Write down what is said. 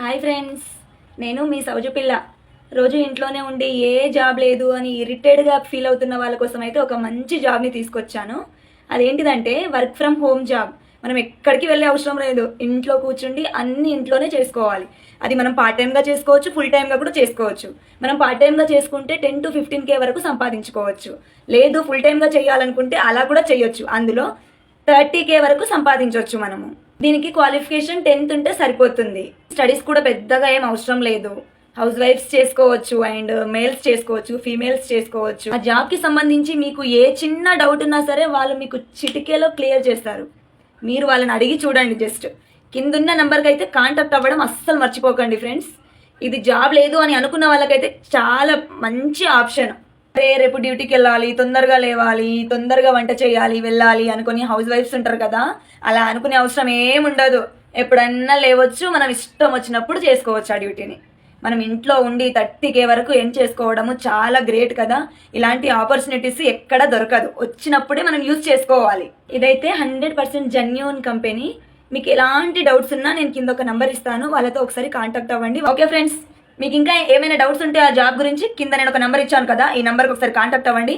Hi friends, నేను మీ సౌజు పిల్ల. రోజు ఇంట్లోనే ఉండి ఏ జాబ్ లేదు అని ఇరిటేట్గా ఫీల్ అవుతున్న వాళ్ళ కోసం అయితే ఒక మంచి జాబ్ని తీసుకొచ్చాను. అదేంటిదంటే వర్క్ ఫ్రమ్ హోమ్ జాబ్. మనం ఎక్కడికి వెళ్ళే అవసరం లేదు, ఇంట్లో కూర్చుండి అన్ని ఇంట్లోనే చేసుకోవాలి. అది మనం పార్ట్ టైంగా చేసుకోవచ్చు, ఫుల్ టైంగా కూడా చేసుకోవచ్చు. మనం పార్ట్ టైంగా చేసుకుంటే 10 to 15K వరకు సంపాదించుకోవచ్చు. లేదు ఫుల్ టైంగా చేయాలనుకుంటే అలా కూడా చేయొచ్చు. అందులో 30K వరకు సంపాదించవచ్చు మనము. దీనికి క్వాలిఫికేషన్ 10th ఉంటే సరిపోతుంది. స్టడీస్ కూడా పెద్దగా ఏం అవసరం లేదు. హౌస్ వైఫ్స్ చేసుకోవచ్చు, అండ్ మేల్స్ చేసుకోవచ్చు, ఫీమేల్స్ చేసుకోవచ్చు. ఆ జాబ్కి సంబంధించి మీకు ఏ చిన్న డౌట్ ఉన్నా సరే వాళ్ళు మీకు చిటికేలో క్లియర్ చేస్తారు. మీరు వాళ్ళని అడిగి చూడండి. జస్ట్ కిందున్న నెంబర్కి అయితే కాంటాక్ట్ అవ్వడం అస్సలు మర్చిపోకండి ఫ్రెండ్స్. ఇది జాబ్ లేదు అని అనుకున్న వాళ్ళకైతే చాలా మంచి ఆప్షన్. రేపు డ్యూటీకి వెళ్ళాలి, తొందరగా లేవాలి, తొందరగా వంట చేయాలి, వెళ్ళాలి అనుకుని హౌస్ వైఫ్స్ ఉంటారు కదా, అలా అనుకునే అవసరం ఏముండదు. ఎప్పుడన్నా లేవచ్చు, మనం ఇష్టం వచ్చినప్పుడు చేసుకోవచ్చు ఆ డ్యూటీని. మనం ఇంట్లో ఉండి 30K వరకు ఏం చేసుకోవడము చాలా గ్రేట్ కదా. ఇలాంటి ఆపర్చునిటీస్ ఎక్కడ దొరకదు, వచ్చినప్పుడే మనం యూజ్ చేసుకోవాలి. ఇదైతే 100% జెన్యూన్ కంపెనీ. మీకు ఎలాంటి డౌట్స్ ఉన్నా నేను కింద ఒక నెంబర్ ఇస్తాను, వాళ్ళతో ఒకసారి కాంటాక్ట్ అవ్వండి. ఓకే ఫ్రెండ్స్, మీకు ఇంకా ఏమైనా డౌట్స్ ఉంటే ఆ జాబ్ గురించి కింద నేను ఒక నెంబర్ ఇచ్చాను కదా, ఈ నెంబర్కి ఒకసారి కాంటాక్ట్ అవ్వండి.